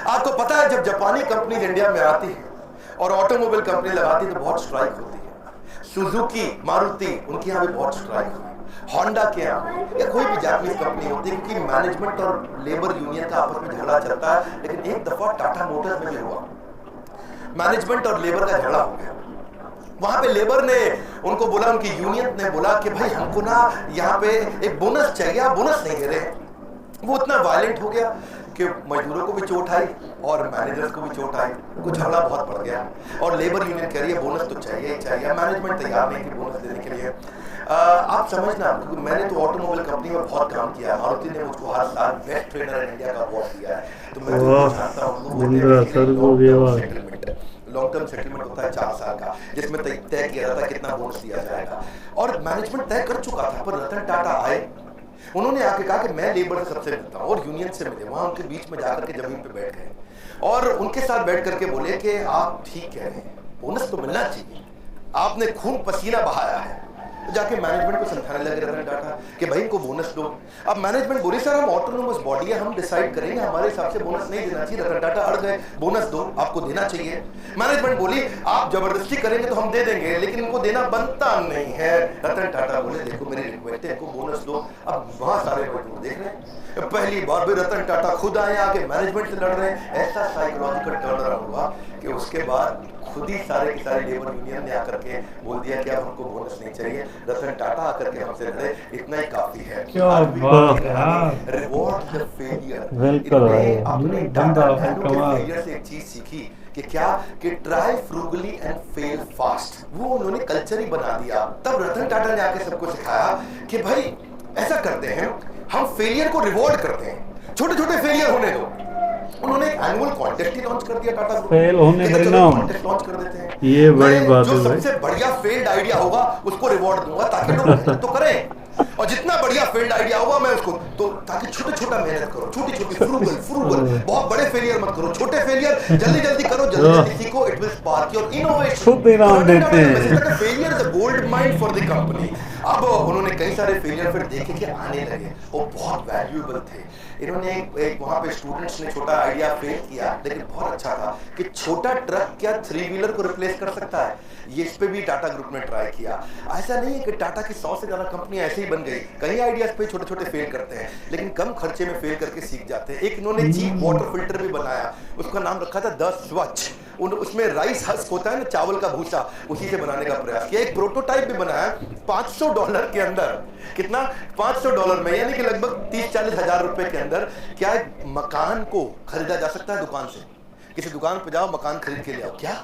आपको पता है जब जापानी कंपनी इंडिया में आती है और ऑटोमोबाइल कंपनी लगाती है तो बहुत स्ट्राइक होती है। सुजुकी, मारुति, उनके यहाँ भी बहुत स्ट्राइक हुई। होंडा के यहाँ या कोई भी जापानीज कंपनी होती है, क्योंकि मैनेजमेंट और लेबर यूनियन का आपस में झगड़ा चलता है। लेकिन एक दफा टाटा मोटर्स में भी हुआ, मैनेजमेंट और लेबर का झगड़ा हो गया। वहां पे लेबर ने उनको बोला, उनकी यूनियन ने बोला कि भाई हमको ना यहाँ पे एक बोनस चाहिए, आप बोनस नहीं दे रहे। वो इतना वायलेंट हो गया कि मजदूरों को भी चोट आई और मैनेजर्स को भी चोट आई, कुछ झगड़ा बहुत बढ़ गया। और लेबर यूनियन कह रही है बोनस तो चाहिए ही चाहिए, मैनेजमेंट तैयार नहीं कि बोनस देने के लिए। आप समझना, क्योंकि मैंने तो ऑटोमोबाइल कंपनी में बहुत काम किया है, मारुति ने मुझको हर साल बेस्ट ट्रेनर इन इंडिया का अवार्ड दिया है, तो मैं तो चाहता हूँ लॉन्ग टर्म सेटलमेंट होता है 4 साल का, जिसमें तय किया जाता है कितना बोनस दिया जाएगा। और मैनेजमेंट तय कर चुका था, पर रतन टाटा आए, उन्होंने आके कहा कि मैं लेबर से सबसे मिलता हूँ, और यूनियन से मिले। वहां उनके बीच में जाकर के जमीन पे बैठ गए और उनके साथ बैठ करके बोले कि आप ठीक कह रहे हैं, बोनस तो मिलना चाहिए, आपने खून पसीना बहाया है। तो जाके मैनेजमेंट को समझाने लगे रतन टाटा कि भाई इनको बोनस दो। अब मैनेजमेंट बोली सर हम ऑटोनोमस बॉडी है, हम डिसाइड करेंगे, हमारे हिसाब से बोनस नहीं देना चाहिए। रतन टाटा अड़ गए, बोनस दो, आपको देना चाहिए। मैनेजमेंट बोली आप जबरदस्ती करेंगे तो हम दे देंगे, लेकिन इनको देना बनता नहीं है। रतन टाटा बोले देखो मेरी रिक्वेस्ट है, इनको बोनस दो। अब वहां सारे मजदूर देख रहे हैं, पहली बार भी रतन टाटा खुद आए, आके मैनेजमेंट से लड़ रहे हैं। ऐसा साइकोलॉजिकल टर्न अराउंड हुआ कि उसके बाद खुद ही सारे की सारी लेबर यूनियन ने आकर के बोल दिया कि अब हमको बोनस नहीं चाहिए। रतन टाटा आकर के हमसे लड़े, इतना ही काफी है। Reward the failure. अपने टाटा के फेलियर से एक चीज सीखी कि क्या कि try frugally and fail fast. वो उन्होंने कल्चर ही बना दिया। तब रतन टाटा ने आके सबको सिखाया कि भाई ऐसा करते हैं, हम फेलियर को रिवॉर्ड करते हैं, छोटे छोटे फेलियर होने दो। उन्होंने एनुअल कॉन्टेस्ट ही लॉन्च कर दिया टाटा ग्रुप, फेल होने परिणाम कॉन्टेस्ट लॉन्च कर देते हैं। ये बड़ी बात है। जो सबसे बढ़िया फेल्ड आइडिया होगा उसको रिवॉर्ड दूंगा ताकि लोग तो करें। और जितना बढ़िया फेल्ड आइडिया होगा मैं उसको तो ताकि छोटे छोटा मेहनत करो, छोटी छोटी फ्रूगल, बहुत बड़े फेलियर मत करो, छोटे फेलियर जल्दी जल्दी करो, जल्दी जल्दी सीखो, it will spark your innovation. खुद इनाम देते हैं। Failure is a gold mine for the company. अब उन्होंने कई सारे फेलियर फिर देखे कि आने लगे, वो बहुत वैल्यूएबल थे। इन्होंने एक वहां पे स्टूडेंट्स ने छोटा आइडिया फेल किया, लेकिन बहुत अच्छा था कि छोटा ट्रक क्या 3 व्हीलर को रिप्लेस कर सकता है। ये इस पे भी टाटा ग्रुप ने ट्राई किया। ऐसा नहीं है कि टाटा की 100 से ज्यादा कंपनियां ऐसे ही बन गई, कई आइडियाज पे छोटे छोटे फेल करते हैं, लेकिन कम खर्चे में फेल करके सीख जाते हैं। एक इन्होंने चीप वाटर फिल्टर भी बनाया, उसका नाम रखा था द स्वच्छ। उसमें राइस हस्क होता है ना, चावल का भूसा, उसी से बनाने का प्रयास किया। एक प्रोटोटाइप भी बनाया $500 के अंदर। कितना? $500 में, यानी कि लगभग 30-40 हजार रुपए के अंदर क्या मकान को खरीदा जा सकता है दुकान से। किसी दुकान पे जाओ, मकान खरीद के ले आओ, क्या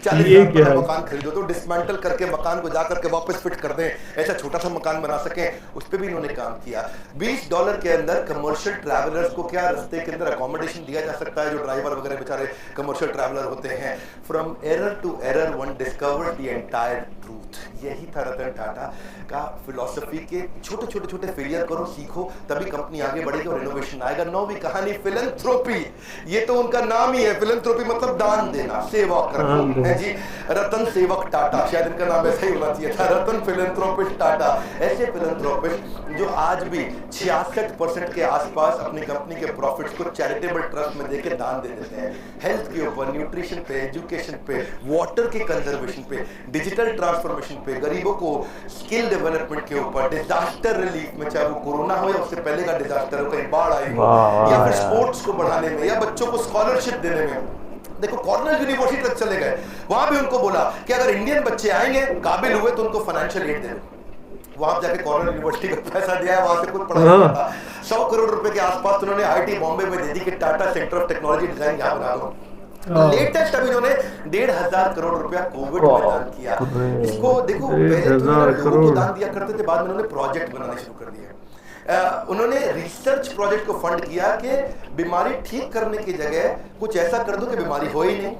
40,000 मकान खरीदो तो डिसमेंटल करके मकान को जाकर के वापस फिट कर दें, ऐसा छोटा सा मकान बना सके, उस पर भी इन्होंने काम किया। $20 के अंदर कमर्शियल ट्रैवलर्स को क्या रास्ते के अंदर अकोमोडेशन दिया जा सकता है, जो ड्राइवर वगैरह बेचारे कमर्शियल ट्रैवलर होते हैं। From error to error one discovered the entire truth. यही था रतन टाटा का फिलॉसफी के छोटे छोटे छोटे फेलियर करो, सीखो, तभी कंपनी आगे बढ़ेगी और इनोवेशन आएगा। 9वीं कहानी फिलैंथ्रोपी, ये तो उनका नाम ही है, फिलैंथ्रोपी मतलब दान देना, सेवा करना है जी। रतन सेवक टाटा, शायद इनका नाम ऐसा ही होना चाहिए था, रतन फिलैंथ्रोपिस्ट टाटा। ऐसे फिलैंथ्रोपिस्ट जो आज भी 66% के आसपास अपनी कंपनी के प्रॉफिट्स को चैरिटेबल ट्रस्ट में देके दान दे देते हैं। हेल्थ के ऊपर, न्यूट्रिशन पे, एजुकेशन पे, वाटर के कंजर्वेशन पे, डिजिटल ट्रांसफॉर्मेशन पे, गरीबों को स्किल डेवलपमेंट के ऊपर, डिजास्टर रिलीफ में, चाहे वो कोरोना हो या उससे पहले का डिजास्टर हो, कहीं बाढ़ आई हो, या फिर स्पोर्ट्स को बढ़ाने में, या बच्चों को स्कॉलरशिप देने में। देखो कॉर्नेल यूनिवर्सिटी तक चले गए, वहां भी उनको बोला कि अगर इंडियन बच्चे आएंगे, काबिल हुए, तो उनको फाइनेंशियल एड दे दो। वहां जाके कॉर्नेल यूनिवर्सिटी को पैसा दिया है, वहां से कुछ पढ़ाया था। 100 करोड़ रुपए के आसपास उन्होंने आईटी बॉम्बे में दे दी कि Tata centre of technology design यहाँ बना दो। लेटेस्ट अभी उन्होंने 1,500 करोड़ रुपया कोविड में दान किया। इसको देखो, पहले तो लोगों को दान दिया करते थे, बाद में उन्होंने प्रोजेक्ट बनाने शुरू कर दिए। उन्होंने रिसर्च प्रोजेक्ट को फंड किया कि बीमारी ठीक करने की जगह कुछ ऐसा कर दो कि बीमारी हो ही नहीं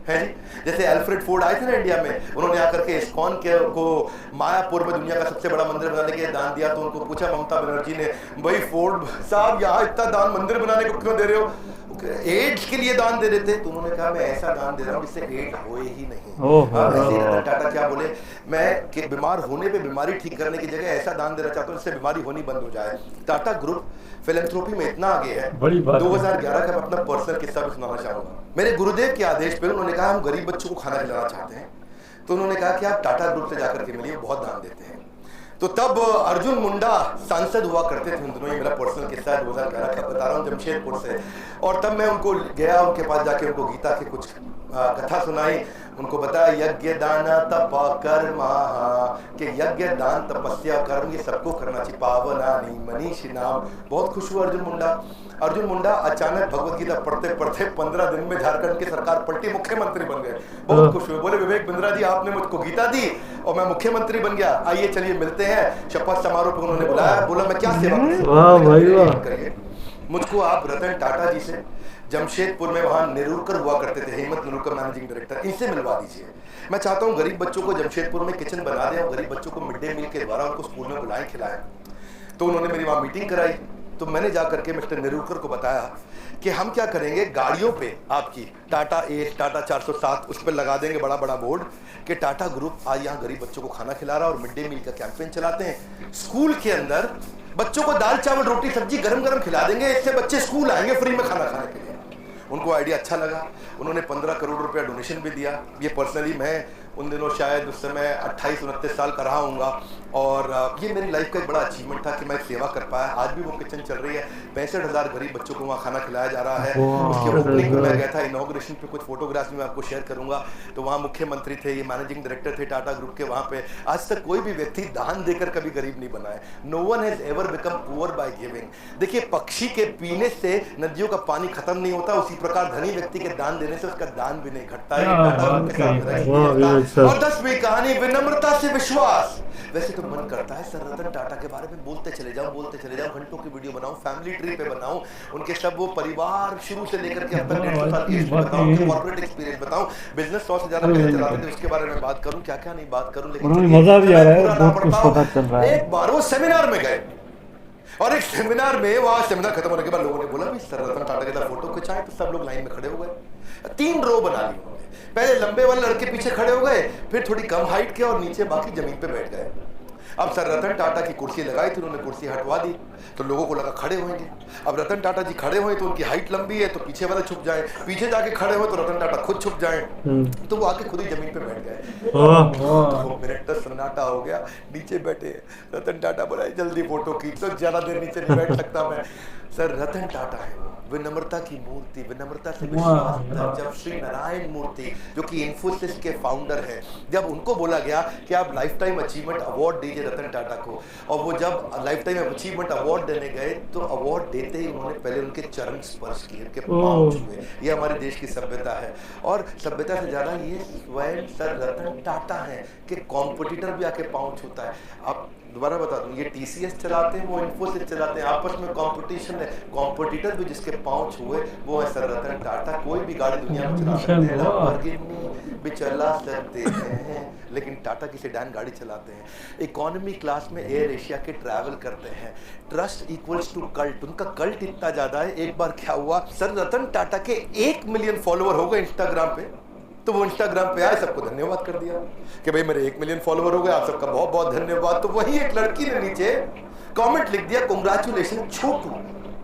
है जी। जैसे अल्फ्रेड फोर्ड आए थे ना इंडिया में, उन्होंने आकर के इस्कॉन को मायापुर में दुनिया का सबसे बड़ा मंदिर बनाने के दान दिया। तो उनको पूछा ममता बनर्जी ने, भाई फोर्ड साहब यहाँ इतना दान मंदिर बनाने को क्यों दे रहे हो, एड्स के लिए दान दे देते। तो उन्होंने कहा मैं ऐसा दान दे रहा हूँ जिससे एड होए ही नहीं। टाटा क्या बोले, मैं बीमार होने पे बीमारी ठीक करने की जगह ऐसा दान देना चाहता हूँ जिससे बीमारी होनी बंद हो जाए। टाटा ग्रुप फिलैंथ्रोपी में इतना आगे है। 2011 का अपना पर्सनल किस्सा भी सुनाना चाहूंगा। मेरे गुरुदेव के आदेश पर उन्होंने कहा हम गरीब बच्चों को खाना खिलाना चाहते हैं, तो उन्होंने कहा कि आप टाटा ग्रुप से जाकर के मिलिए, बहुत दान देते हैं। तो तब अर्जुन मुंडा सांसद हुआ करते थे उन दिनों, ये मेरा पर्सनल किस्सा है, 2011 का बता रहा हूँ, जमशेदपुर से। और तब मैं उनको गया, उनके पास जाके उनको गीता के कुछ कथा सुनाई, उनको बताया यज्ञ दान तप कर्म, कि यज्ञ दान तपस्या कर्म ये सबको करना चाहिए, पावनानि मनीषी नाम। बहुत खुश हुआ अर्जुन मुंडा अचानक भगवत गीता पढ़ते पढ़ते 15 दिन में झारखंड की सरकार पलटी, मुख्यमंत्री बन गए। बहुत खुश हुए, बोले विवेक बिंद्रा जी आपने मुझको गीता दी और मैं मुख्यमंत्री बन गया, आइए चलिए मिलते हैं। शपथ समारोह पर उन्होंने बुलाया, बोला मैं क्या सेवा करिए, मुझको आप रतन टाटा जी से, जमशेदपुर में वहां नेरुरकर हुआ करते थे, हेमंत नेरुरकर मैनेजिंग डायरेक्टर, इनसे मिलवा दीजिए। मैं चाहता हूं गरीब बच्चों को जमशेदपुर में किचन बना दें और गरीब बच्चों को मिड डे मील के द्वारा उनको स्कूल में बुलाएं, खिलाएं। तो उन्होंने मेरी वहां मीटिंग कराई। तो मैंने जाकर के मिस्टर नेरुरकर को बताया कि हम क्या करेंगे, गाड़ियों पे आपकी टाटा एस, टाटा 407 उस पर लगा देंगे बड़ा बड़ा बोर्ड कि टाटा ग्रुप आज यहाँ गरीब बच्चों को खाना खिला रहा है, और मिड डे मील का कैंपेन चलाते हैं। स्कूल के अंदर बच्चों को दाल चावल रोटी सब्जी गरम गरम खिला देंगे, इससे बच्चे स्कूल आएंगे फ्री में खाना खाने के लिए। उनको आइडिया अच्छा लगा, उन्होंने 15 करोड़ रुपया डोनेशन भी दिया। ये पर्सनली मैं उन दिनों शायद उस समय 28-29 साल का रहा हूँगा, और ये मेरी लाइफ का एक बड़ा अचीवमेंट था कि मैं सेवा कर पाया। आज भी वो किचन चल रही है, 65,000 गरीब बच्चों को वहाँ खाना खिलाया जा रहा है। उसके ओपनिंग में मैं गया था, इनॉग्रेशन पे कुछ फोटोग्राफ्स मैं आपको शेयर करूंगा। तो वहाँ मुख्यमंत्री थे, ये मैनेजिंग डायरेक्टर थे टाटा ग्रुप के। वहाँ पे आज तक कोई भी व्यक्ति दान देकर कभी गरीब नहीं बना है। No one has ever become poor by giving. देखिए पक्षी के पीने से नदियों का पानी खत्म नहीं होता, उसी प्रकार धनी व्यक्ति के दान देने से उसका दान भी नहीं घटता है। और 10वीं कहानी विनम्रता से विश्वास। वैसे तो मन करता है सर रतन टाटा के बारे में बोलते चले जाऊं, घंटों की वीडियो बनाऊं, फैमिली ट्री पे बनाऊं, उनके सब वो परिवार शुरू से लेकर के अब तक 150 साल की हिस्ट्री बताऊं, उनके कॉर्पोरेट एक्सपीरियंस बताऊं, बिजनेस 100 से ज्यादा पहले चलाते थे उसके बारे में बात करूं, क्या क्या नहीं बात करूं, लेकिन मजा भी आ रहा है, बहुत कुछ पता चल रहा है। एक बार वो सेमिनार में गए और एक सेमिनार में वहां सेमिनार खत्म होने के बाद लोगों ने बोला भाई सर रतन टाटा के साथ फोटो खिंचाएं, तो सब लोग लाइन में खड़े हो गए, 3 रो बना ली उन्होंने, पहले लंबे वाले लड़के पीछे खड़े हो गए, फिर थोड़ी कम हाइट के और नीचे बाकी जमीन पे बैठ गए। अब सर रतन टाटा की कुर्सी लगाई थी, उन्होंने कुर्सी हटवा दी तो लोगों को लगा खड़े होंगे। अब रतन टाटा जी खड़े हुए तो उनकी हाइट लंबी है तो पीछे वाले छुप जाए, पीछे जाके खड़े हुए तो रतन टाटा खुद छुप जाए, तो वो आके खुद ही जमीन पे बैठ गए। 2 मिनट तक सन्नाटा हो गया, नीचे बैठे रतन टाटा बोला जल्दी फोटो खींच, तो ज्यादा देर नीचे नहीं बैठ सकता मैं। सर रतन टाटा है विनम्रता की मूर्ति, विनम्रता से विश्वास। जब श्री नारायण मूर्ति जो कि इन्फोसिस के फाउंडर हैं, जब उनको बोला गया कि आप लाइफ टाइम अचीवमेंट अवार्ड दीजिए रतन टाटा को, और वो जब लाइफ टाइम अचीवमेंट अवार्ड देने गए तो अवार्ड देते ही उन्होंने पहले उनके चरण स्पर्श किए, उनके पांव छुए। ये हमारे देश की सभ्यता है, और सभ्यता से ज्यादा ये स्वयं सर रतन टाटा है कि कॉम्पिटिटर भी आके पांव छूता है। अब दोबारा बता दूं, ये TCS चलाते हैं, वो इन्फोसिस चलाते हैं, आपस में कंपटीशन है, कॉम्पिटिटर भी जिसके पांव छुए वो है सर रतन टाटा। कोई भी गाड़ी दुनिया में चला सकते हैं, लैम्बोर्गिनी भी चला सकते हैं, लेकिन टाटा की सेडान गाड़ी चलाते हैं, इकोनॉमी क्लास में एयर एशिया के ट्रैवल करते हैं। ट्रस्ट इक्वल्स टू कल्ट, उनका कल्ट इतना ज्यादा है। एक बार क्या हुआ, सर रतन टाटा के 1 मिलियन फॉलोवर हो गए इंस्टाग्राम पे, तो वो इंस्टाग्राम पे आए, सबको धन्यवाद कर दिया कि भाई मेरे 1 मिलियन फॉलोवर हो गए, आप सबका बहुत बहुत धन्यवाद। तो वही एक लड़की ने नीचे कमेंट लिख दिया, कांग्रेचुलेशन छोटू।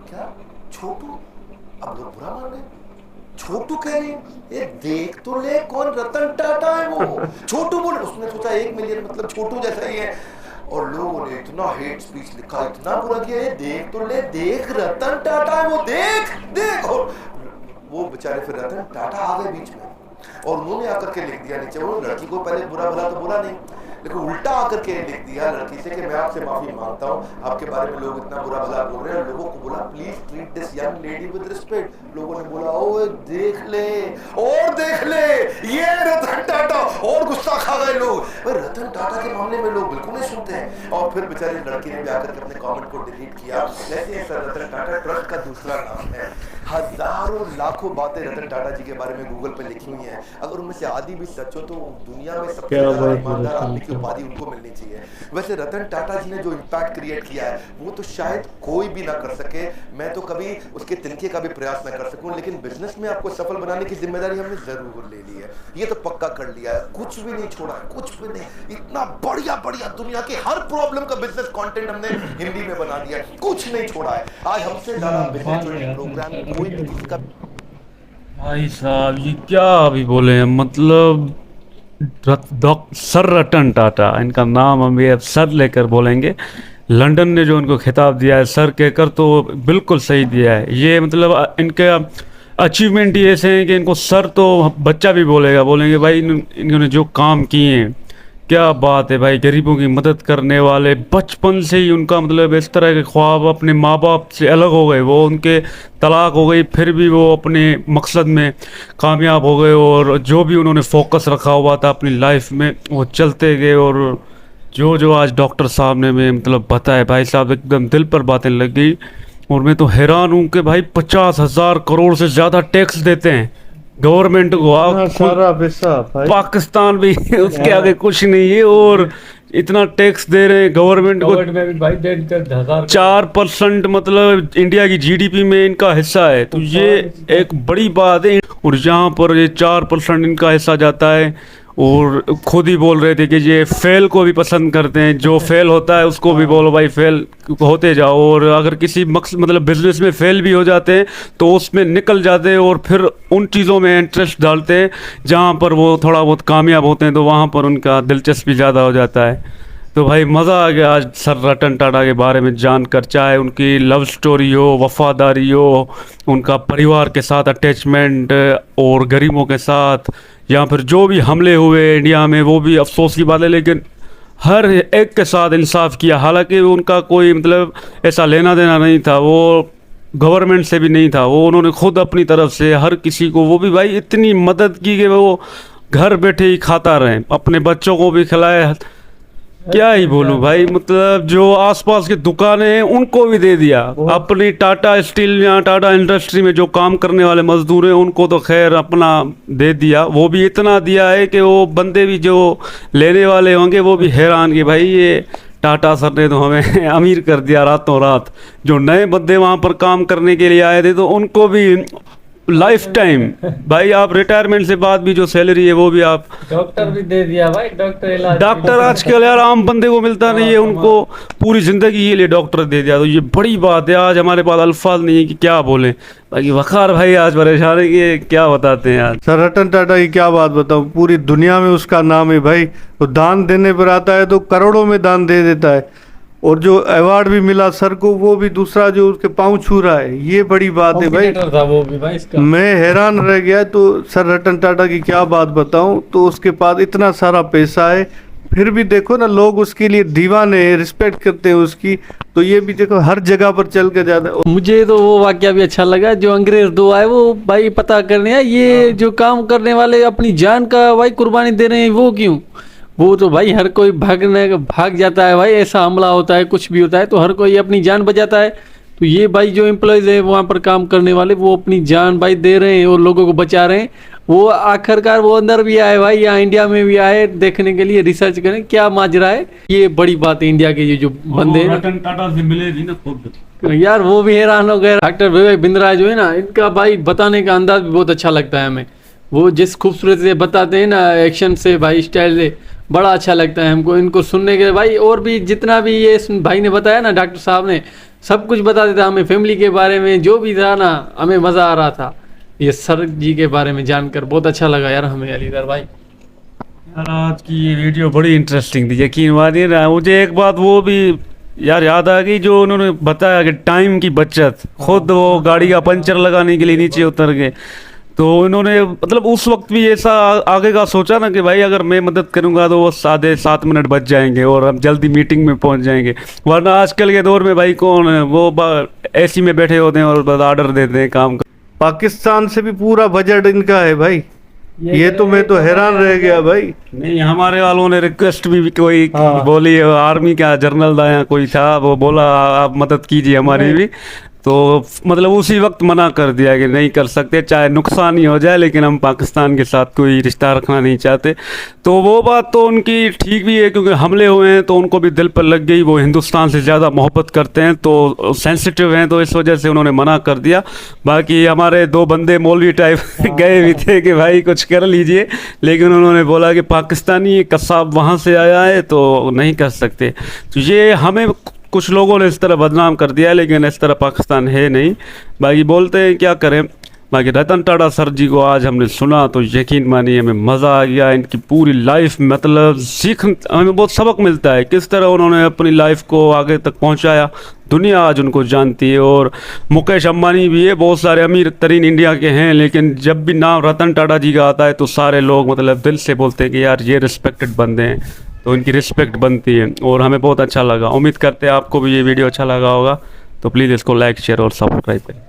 क्या छोटू? अब लोग बुरा मान गए, छोटू कह रही है, ये देख तो ले कौन रतन टाटा है वो छोटू बोल। उसने सोचा 1 मिलियन मतलब छोटू जैसा ही है, और लोगों ने इतना हेट स्पीच लिखा, इतना बुरा किया, ये देख तो ले, देख रतन टाटा है वो, देख देख। और वो बेचारे फिर रतन टाटा आ गए बीच में, और उन्होंने आकर के लिख दिया नीचे, वो लड़की को पहले बुरा भला तो बोला नहीं, लेकिन उल्टा आकर के लिख दिया लड़की से कि मैं आपसे माफी मांगता हूँ, आपके बारे में लोग इतना बुरा भला बोल रहे हैं। लोगों को बोला please treat this young lady with respect. लोगों ने बोला ओ देख ले, और देख ले, ये रतन टाटा, और गुस्सा खा गए लोग। रतन टाटा के मामले में लोग बिल्कुल नहीं सुनते हैं, और फिर बेचारी लड़की ने भी आकर के अपने कमेंट को डिलीट किया। ऐसे सर रतन टाटा ट्रस्ट का दूसरा नाम है। हजारों लाखों बातें रतन टाटा जी के बारे में गूगल पे लिखी हुई हैं, अगर उनमें से आधी भी सच हो तो दुनिया में सबसे ज्यादा ईमानदार आदमी की उपाधि उनको मिलनी चाहिए। वैसे रतन टाटा जी ने जो इम्पैक्ट क्रिएट किया है वो तो शायद कोई भी ना कर सके, मैं तो कभी उसके तिनके का भी प्रयास ना कर सकूं, लेकिन बिजनेस में आपको सफल बनाने की जिम्मेदारी हमने जरूर ले ली है, ये तो पक्का कर लिया है, कुछ भी नहीं छोड़ा है, कुछ भी नहीं। इतना बढ़िया बढ़िया दुनिया के हर प्रॉब्लम का बिजनेस कंटेंट हमने हिंदी में बना दिया है, कुछ नहीं छोड़ा है। आज हमसे ज्यादा बिजनेस प्रोग्राम कोई भी किसी का। भाई साहब ये क्या अभी बोले हैं, मतलब सर रतन टाटा, इनका नाम हम ये सर लेकर बोलेंगे। लंदन ने जो उनको खिताब दिया है सर कहकर, तो बिल्कुल सही दिया है। ये मतलब इनके अचीवमेंट ये ऐसे हैं कि इनको सर तो बच्चा भी बोलेंगे भाई इन्होंने जो काम किए हैं, क्या बात है भाई। गरीबों की मदद करने वाले, बचपन से ही उनका मतलब इस तरह के ख्वाब, अपने माँ बाप से अलग हो गए, वो उनके तलाक हो गई, फिर भी वो अपने मकसद में कामयाब हो गए, और जो भी उन्होंने फोकस रखा हुआ था अपनी लाइफ में वो चलते गए। और जो आज डॉक्टर साहब ने में मतलब बताया भाई साहब, एकदम दिल पर बातें लग गई। और मैं तो हैरान हूँ कि भाई 50,000 करोड़ से ज़्यादा टैक्स देते हैं गवर्नमेंट को। आप सारा पैसा पाकिस्तान भी उसके आगे कुछ नहीं है, और इतना टैक्स दे रहे हैं गवर्नमेंट को। में भी भाई 1,500 4% मतलब इंडिया की GDP में इनका हिस्सा है, तो ये एक बड़ी बात है। और जहाँ पर ये 4% इनका हिस्सा जाता है, और खुद ही बोल रहे थे कि ये फेल को भी पसंद करते हैं, जो फेल होता है उसको भी बोलो भाई फेल होते जाओ, और अगर किसी मकसद मतलब बिजनेस में फेल भी हो जाते हैं तो उसमें निकल जाते हैं, और फिर उन चीज़ों में इंटरेस्ट डालते हैं जहाँ पर वो थोड़ा बहुत कामयाब होते हैं, तो वहाँ पर उनका दिलचस्पी ज़्यादा हो जाता है। तो भाई मज़ा आ गया आज सर रतन टाटा के बारे में जानकर, चाहे उनकी लव स्टोरी हो, वफादारी हो, उनका परिवार के साथ अटैचमेंट, और गरीबों के साथ, या फिर जो भी हमले हुए इंडिया में वो भी अफसोस की बात है, लेकिन हर एक के साथ इंसाफ किया। हालांकि उनका कोई मतलब ऐसा लेना देना नहीं था, वो गवर्नमेंट से भी नहीं था, वो उन्होंने खुद अपनी तरफ से हर किसी को, वो भी भाई इतनी मदद की कि वो घर बैठे ही खाता रहे, अपने बच्चों को भी खिलाए, क्या ही बोलूं भाई, मतलब जो आसपास की दुकानें हैं उनको भी दे दिया। अपनी टाटा स्टील या टाटा इंडस्ट्री में जो काम करने वाले मजदूर हैं उनको तो खैर अपना दे दिया, वो भी इतना दिया है कि वो बंदे भी जो लेने वाले होंगे वो भी हैरान कि भाई ये टाटा सर ने तो हमें अमीर कर दिया रातों रात। जो नए बंदे वहाँ पर काम करने के लिए आए थे तो उनको भी लाइफ टाइम भाई, आप रिटायरमेंट से बाद भी जो सैलरी है वो भी आप, डॉक्टर भी दे दिया भाई, डॉक्टर इलाज। डॉक्टर आजकल यार आम बंदे को मिलता नहीं है, उनको पूरी जिंदगी के लिए डॉक्टर दे दिया। तो ये बड़ी बात है, आज हमारे पास अल्फाज नहीं है कि क्या बोले। बाकी वखार भाई आज परेशान है कि क्या बताते हैं आज। सर रतन टाटा की क्या बात बताऊं, पूरी दुनिया में उसका नाम है भाई। वो दान देने पर आता है तो करोड़ों में दान दे देता है, और जो अवार्ड भी मिला सर को वो भी दूसरा जो उसके पाँव छू रहा है, ये बड़ी बात है भाई। कॉम्पिटिटर था वो भी भाई इसका। मैं हैरान रह गया। तो सर रतन टाटा की क्या बात बताऊं, तो उसके पास इतना सारा पैसा है फिर भी देखो ना लोग उसके लिए दीवाने हैं, रिस्पेक्ट करते हैं उसकी। तो ये भी देखो हर जगह पर चल के जाता है। मुझे तो वो वाकया भी अच्छा लगा जो अंग्रेज दो आए वो भाई पता करने आए, ये जो काम करने वाले अपनी जान का भाई कुर्बानी दे रहे हैं वो क्यों। वो तो भाई हर कोई भाग जाता है भाई, ऐसा हमला होता है कुछ भी होता है तो हर कोई अपनी जान बचाता है। तो ये भाई जो एम्प्लॉयज़ है वहाँ पर काम करने वाले वो अपनी जान भाई दे रहे हैं और लोगों को बचा रहे हैं। वो आखिरकार वो अंदर भी आए भाई, यहाँ इंडिया में भी आए देखने के लिए, रिसर्च करें क्या माजरा है। ये बड़ी बात है इंडिया के ये जो बंदे हैं रतन टाटा से मिले भी ना खुद यार, वो भी हैरान हो गए। डॉक्टर विवेक बिंद्रा जो है ना, इनका भाई बताने का अंदाज भी बहुत अच्छा लगता है हमें। वो जिस खूबसूरत से बताते हैं ना, एक्शन से भाई, स्टाइल से, बड़ा अच्छा लगता है हमको इनको सुनने के भाई। और भी जितना भी ये भाई ने बताया ना, डॉक्टर साहब ने सब कुछ बता देता हमें, फैमिली के बारे में जो भी था ना, हमें मज़ा आ रहा था। ये सर जी के बारे में जानकर बहुत अच्छा लगा यार हमें अलीदर भाई। यार आज की ये वीडियो बड़ी इंटरेस्टिंग थी, यकीन मानिए ना। मुझे एक बात वो भी यार याद आ गई जो उन्होंने बताया कि टाइम की बचत, खुद वो गाड़ी का पंचर लगाने के लिए नीचे उतर गए। तो इन्होंने मतलब उस वक्त भी ऐसा आगे का सोचा ना कि भाई अगर मैं मदद करूंगा तो वो 7.5 मिनट बच जाएंगे और हम जल्दी मीटिंग में पहुंच जाएंगे। वरना आजकल के दौर में भाई कौन है वो एसी में बैठे होते हैं और बस ऑर्डर देते हैं काम का। पाकिस्तान से भी पूरा बजट इनका है भाई, ये तो मैं तो हैरान रह गया भाई। नहीं, हमारे वालों ने रिक्वेस्ट भी कोई बोली, आर्मी का जनरल था या कोई था, वो बोला आप मदद कीजिए हमारी भी। तो मतलब उसी वक्त मना कर दिया कि नहीं कर सकते, चाहे नुकसान ही हो जाए लेकिन हम पाकिस्तान के साथ कोई रिश्ता रखना नहीं चाहते। तो वो बात तो उनकी ठीक भी है क्योंकि हमले हुए हैं तो उनको भी दिल पर लग गई। वो हिंदुस्तान से ज़्यादा मोहब्बत करते हैं तो सेंसिटिव हैं, तो इस वजह से उन्होंने मना कर दिया। बाकी हमारे 2 बंदे मौलवी टाइप गए भी थे कि भाई कुछ कर लीजिए, लेकिन उन्होंने बोला कि पाकिस्तानी कसाब वहाँ से आया है तो नहीं कर सकते। तो ये हमें कुछ लोगों ने इस तरह बदनाम कर दिया है, लेकिन इस तरह पाकिस्तान है नहीं। बाकी बोलते हैं क्या करें। बाकी रतन टाटा सर जी को आज हमने सुना तो यकीन मानिए हमें मज़ा आ गया। इनकी पूरी लाइफ मतलब हमें बहुत सबक मिलता है किस तरह उन्होंने अपनी लाइफ को आगे तक पहुंचाया। दुनिया आज उनको जानती है और मुकेश अंबानी भी है, बहुत सारे अमीर तरीन इंडिया के हैं, लेकिन जब भी नाम रतन टाटा जी का आता है तो सारे लोग मतलब दिल से बोलते हैं कि यार ये रिस्पेक्टेड बंदे हैं, तो इनकी रिस्पेक्ट बनती है। और हमें बहुत अच्छा लगा, उम्मीद करते हैं आपको भी ये वीडियो अच्छा लगा होगा। तो प्लीज़ इसको लाइक शेयर और सब्सक्राइब करें।